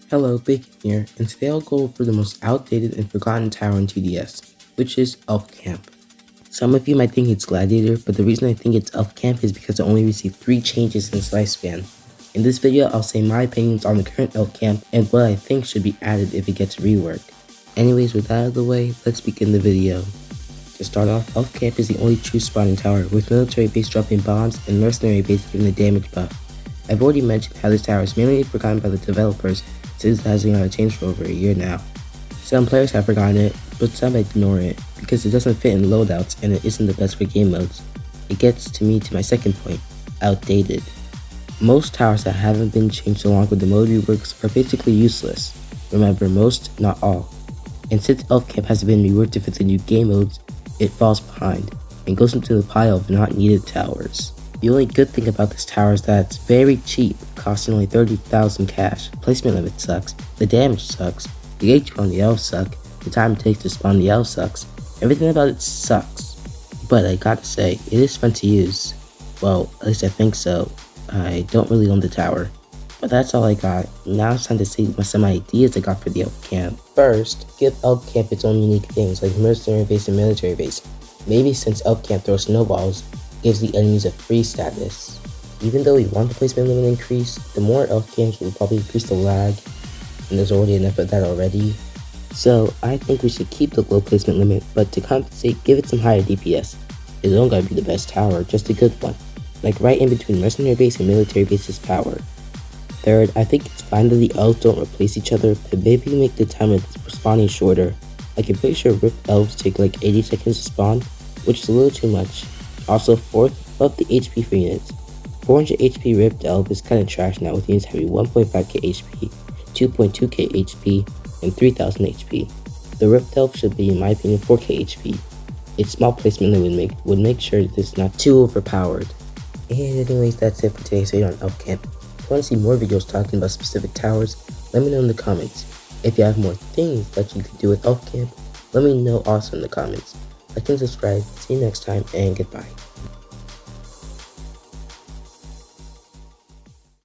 Hello, Bacon here, and today I'll go over the most outdated and forgotten tower in 2DS, which is Elf Camp. Some of you might think it's Gladiator, but the reason I think it's Elf Camp is because it only received 3 changes in its lifespan. In this video, I'll say my opinions on the current Elf Camp and what I think should be added if it gets reworked. Anyways, with that out of the way, let's begin the video. To start off, Elf Camp is the only true spawning tower, with military base dropping bombs and mercenary base giving a damage buff. I've already mentioned how this tower is mainly forgotten by the developers since it hasn't got a change for over a year now. Some players have forgotten it, but some ignore it because it doesn't fit in loadouts and it isn't the best for game modes. It gets to my second point, outdated. Most towers that haven't been changed along with the mode reworks are basically useless. Remember, most, not all. And since Elf Camp hasn't been reworked to fit the new game modes, it falls behind and goes into the pile of not needed towers. The only good thing about this tower is that it's very cheap, costing only 30,000 cash. Placement limit sucks, the damage sucks, the HP on the elves suck, the time it takes to spawn the elves sucks, everything about it sucks. But I gotta say, it is fun to use. Well, at least I think so. I don't really own the tower. But that's all I got. Now it's time to see some ideas I got for the Elf Camp. First, give Elf Camp its own unique things like mercenary base and military base. Maybe since Elf Camp throws snowballs, gives the enemies a free status. Even though we want the placement limit increase, the more elf camps will probably increase the lag, and there's already enough of that already. So I think we should keep the low placement limit, but to compensate, give it some higher DPS. It don't gotta be the best tower, just a good one, like right in between mercenary base and military base's power. Third, I think it's fine that the elves don't replace each other, but maybe make the time of spawning shorter. Like I'm pretty sure ripped elves take like 80 seconds to spawn, which is a little too much. Also, fourth, up the HP for units. 400 HP ripped elf is kinda trash now with units having 1.5k HP, 2.2k HP, and 3000 HP. The ripped elf should be, in my opinion, 4k HP. Its small placement limit would make sure that it's not too overpowered. And anyways, that's it for today's video on Elf Camp. If you want to see more videos talking about specific towers, let me know in the comments. If you have more things that you could do with Elf Camp, let me know also in the comments. Like and subscribe. See you next time, and goodbye.